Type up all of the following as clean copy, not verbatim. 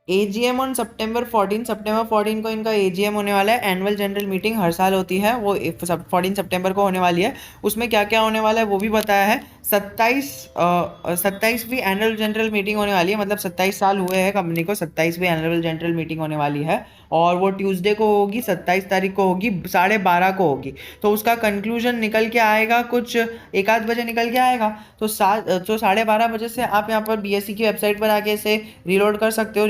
AGM on सितंबर 14 को इनका AGM होने वाला है। एनुअल जनरल मीटिंग हर साल होती है, वो 14 सितंबर को होने वाली है। उसमें क्या क्या होने वाला है वो भी बताया है। 27वीं एनुअल जनरल मीटिंग होने वाली है, मतलब 27 साल हुए हैं कंपनी को, 27वीं एनुअल जनरल मीटिंग होने वाली है। और वो ट्यूसडे को होगी, 27 तारीख को होगी, 12:30 को होगी। तो उसका कंक्लूजन निकल के आएगा कुछ 1 आध बजे निकल के आएगा। तो 12:30 बजे से आप यहाँ पर बीएससी की वेबसाइट पर आके इसे रीलोड कर सकते हो।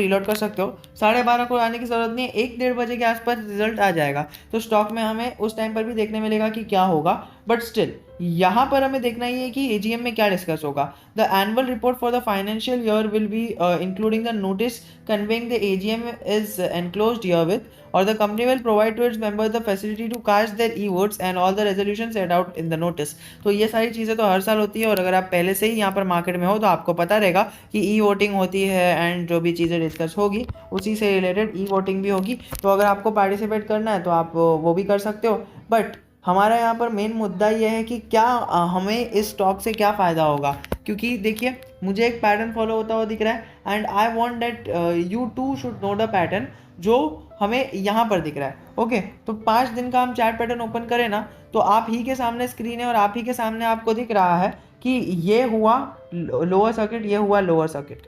12:30 को आने की ज़रूरत नहीं है, 1-1:30 बजे के आसपास रिजल्ट आ जाएगा। तो स्टॉक में हमें उस टाइम पर भी देखने मिलेगा कि क्या होगा। बट स्टिल यहाँ पर हमें देखना ही है कि एजीएम में क्या डिस्कस होगा। The annual report for the financial year will be including the notice conveying the AGM is enclosed herewith, और the company will provide to its member the facility to cast their e votes and all the resolution set out in the notice. तो ये सारी चीज़ें तो हर साल होती है, और अगर आप पहले से ही यहाँ पर मार्केट में हो तो आपको पता रहेगा कि ई वोटिंग होती है, एंड जो भी चीज़ें डिस्कस होगी उसी से रिलेटेड ई वोटिंग भी होगी। तो अगर आपको पार्टिसिपेट करना है तो आप वो भी कर सकते हो। बट हमारा यहाँ पर मेन मुद्दा ये है कि क्या हमें इस स्टॉक से क्या फ़ायदा होगा। क्योंकि देखिए, मुझे एक पैटर्न फॉलो होता हुआ दिख रहा है, and I want that you too should know the pattern जो हमें यहाँ पर दिख रहा है। ओके, तो 5 दिन का हम चार्ट पैटर्न ओपन करें ना, तो आप ही के सामने स्क्रीन है और आप ही के सामने आपको दिख रहा है कि ये हुआ लोअर सर्किट, ये हुआ लोअर सर्किट।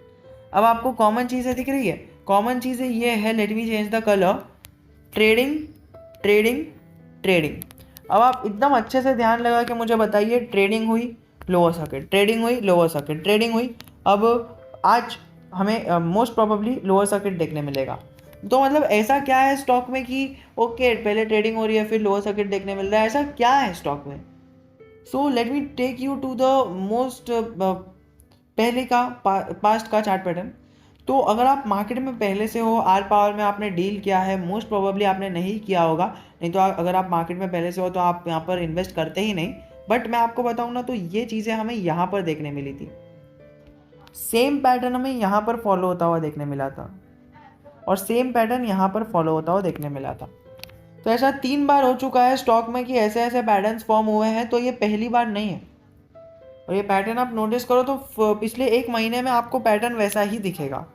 अब आपको कॉमन चीज़ें दिख रही है। कॉमन चीज़ें ये है, let me change the colour, trading trading trading. अब आप एकदम अच्छे से ध्यान लगा के मुझे बताइए, ट्रेडिंग हुई लोअर सर्किट, ट्रेडिंग हुई लोअर सर्किट, ट्रेडिंग हुई। अब आज हमें मोस्ट प्रोबेबली लोअर सर्किट देखने मिलेगा। तो मतलब ऐसा क्या है स्टॉक में कि ओके पहले ट्रेडिंग हो रही है फिर लोअर सर्किट देखने मिल रहा है, ऐसा क्या है स्टॉक में। So let me take you to the most पहले का पास्ट का चार्ट पैटर्न। तो अगर आप मार्केट में पहले से हो, आर पावर में आपने डील किया है, मोस्ट प्रोबेबली आपने नहीं किया होगा, नहीं तो अगर आप मार्केट में पहले से हो तो आप यहाँ पर इन्वेस्ट करते ही नहीं। बट मैं आपको बताऊँ ना, तो ये चीज़ें हमें यहाँ पर देखने मिली थी। सेम पैटर्न हमें यहाँ पर फॉलो होता हुआ देखने मिला था, और सेम पैटर्न यहाँ पर फॉलो होता हुआ देखने मिला था। तो ऐसा 3 बार हो चुका है स्टॉक में कि ऐसे ऐसे पैटर्न्स फॉर्म हुए हैं, तो ये पहली बार नहीं है। और ये पैटर्न आप नोटिस करो तो पिछले 1 महीने में आपको पैटर्न वैसा ही दिखेगा।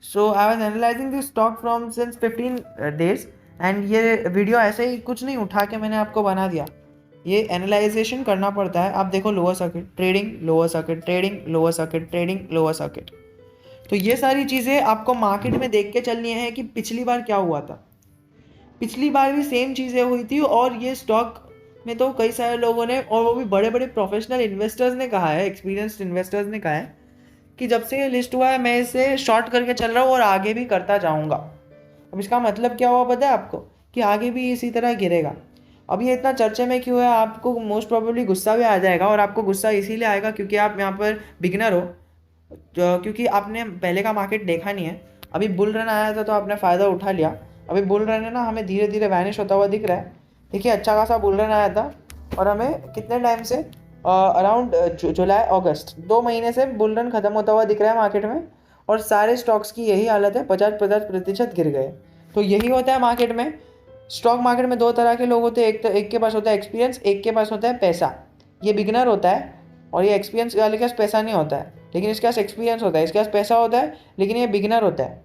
So I was analysing this stock from since 15 days, and ये वीडियो ऐसे ही कुछ नहीं उठा के मैंने आपको बना दिया, ये एनालाइजेशन करना पड़ता है। आप देखो lower circuit trading, lower circuit trading, lower circuit trading, lower circuit. तो ये सारी चीज़ें आपको मार्केट में देख के चलनी है कि पिछली बार क्या हुआ था। पिछली बार भी सेम चीज़ें हुई थी, और ये स्टॉक में तो कई सारे लोगों ने, और वो भी बड़े बड़े प्रोफेशनल इन्वेस्टर्स ने कहा है, एक्सपीरियंस्ड इन्वेस्टर्स ने कहा है कि जब से ये लिस्ट हुआ है मैं इसे शॉर्ट करके चल रहा हूँ और आगे भी करता जाऊँगा। अब इसका मतलब क्या हुआ पता है आपको, कि आगे भी इसी तरह गिरेगा। अब ये इतना चर्चे में क्यों है, आपको मोस्ट प्रोबेबली गुस्सा भी आ जाएगा, और आपको गुस्सा इसीलिए आएगा क्योंकि आप यहाँ पर बिगिनर हो, क्योंकि आपने पहले का मार्केट देखा नहीं है। अभी बुल रन आया था तो आपने फ़ायदा उठा लिया। अभी बुल रन है ना, हमें धीरे धीरे वैनिश होता हुआ दिख रहा है। देखिए अच्छा खासा बुल रन आया था, और हमें कितने टाइम से, अराउंड जुलाई अगस्त 2 महीने से बुल रन खत्म होता हुआ दिख रहा है मार्केट में, और सारे स्टॉक्स की यही हालत है, 50% गिर गए। तो यही होता है मार्केट में। स्टॉक मार्केट में 2 तरह के लोग होते हैं, एक के पास होता है एक्सपीरियंस, एक के पास होता है पैसा। ये बिगनर होता है, और ये एक्सपीरियंस वाले के पास पैसा नहीं होता है, लेकिन इसके पास एक्सपीरियंस होता है। इसके पास पैसा होता है लेकिन ये बिगिनर होता है।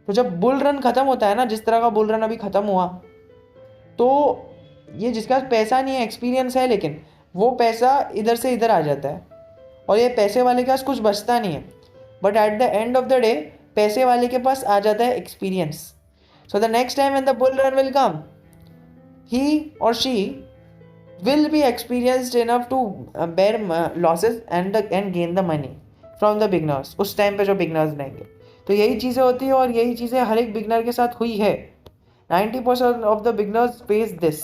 तो जब बुल रन खत्म होता है ना, जिस तरह का बुल रन अभी खत्म हुआ, तो ये जिसके पास पैसा नहीं है, एक्सपीरियंस है, लेकिन वो पैसा इधर से इधर आ जाता है, और ये पैसे वाले के पास कुछ बचता नहीं है। But at the end of the day पैसे वाले के पास आ जाता है experience. So the next time when the bull run will come, he और she will be experienced enough to bear losses and gain the money from the beginners, उस time पे जो बिगनर्स रहेंगे। तो यही चीज़ें होती है, और यही चीज़ें हर एक बिगनर के साथ हुई है। 90% of the beginners face this,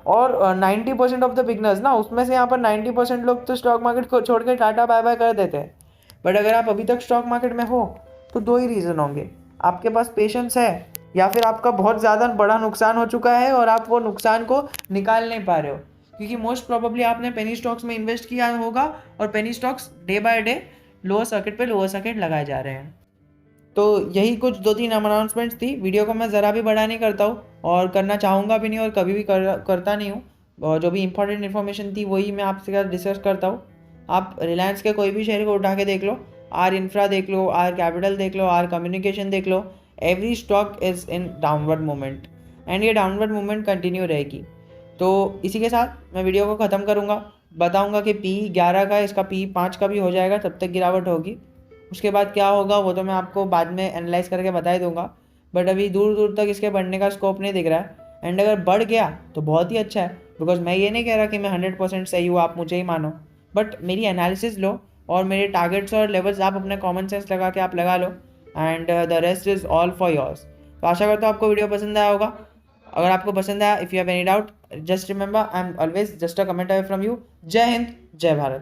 और 90% ऑफ द बिगनर्स ना, उसमें से यहाँ पर 90% लोग तो स्टॉक मार्केट को छोड़ के टाटा बाय बाय कर देते हैं। बट अगर आप अभी तक स्टॉक मार्केट में हो तो 2 ही रीज़न होंगे, आपके पास पेशेंस है, या फिर आपका बहुत ज़्यादा बड़ा नुकसान हो चुका है और आप वो नुकसान को निकाल नहीं पा रहे हो। क्योंकि मोस्ट प्रोबेबली आपने पेनी स्टॉक्स में इन्वेस्ट किया होगा, और penny stocks day by day lower circuit पे लोअर सर्किट लगाए जा रहे हैं। तो यही कुछ 2-3 अनाउंसमेंट्स थी। वीडियो को मैं ज़रा भी बड़ा नहीं करता हूँ, और करना चाहूँगा भी नहीं, और कभी भी करता नहीं हूँ। और जो भी इंपॉर्टेंट इन्फॉर्मेशन थी वही मैं आपसे डिस्कस करता हूँ। आप रिलायंस के कोई भी शेयर को उठा के देख लो, आर इंफ्रा देख लो, आर कैपिटल देख लो, आर कम्युनिकेशन देख लो, every stock is in downward movement and ये डाउनवर्ड मूवमेंट कंटिन्यू रहेगी। तो इसी के साथ मैं वीडियो को ख़त्म करूँगा, बताऊँगा कि P11 का, इसका P5 का भी हो जाएगा, तब तक गिरावट होगी। उसके बाद क्या होगा वो तो मैं आपको बाद में एनालाइज करके बता ही दूंगा, बट अभी दूर दूर तक इसके बढ़ने का स्कोप नहीं दिख रहा है। एंड अगर बढ़ गया तो बहुत ही अच्छा है, बिकॉज मैं ये नहीं कह रहा कि मैं 100% सही हूँ, आप मुझे ही मानो, बट मेरी एनालिसिस लो और मेरे टारगेट्स और लेवल्स आप अपने कॉमन सेंस लगा के आप लगा लो, and the rest is all for yours. तो आशा करता हूँ आपको वीडियो पसंद आया होगा। अगर आपको पसंद आया, if you have any doubt, just remember I am always just a comment away from you. जय हिंद, जय भारत।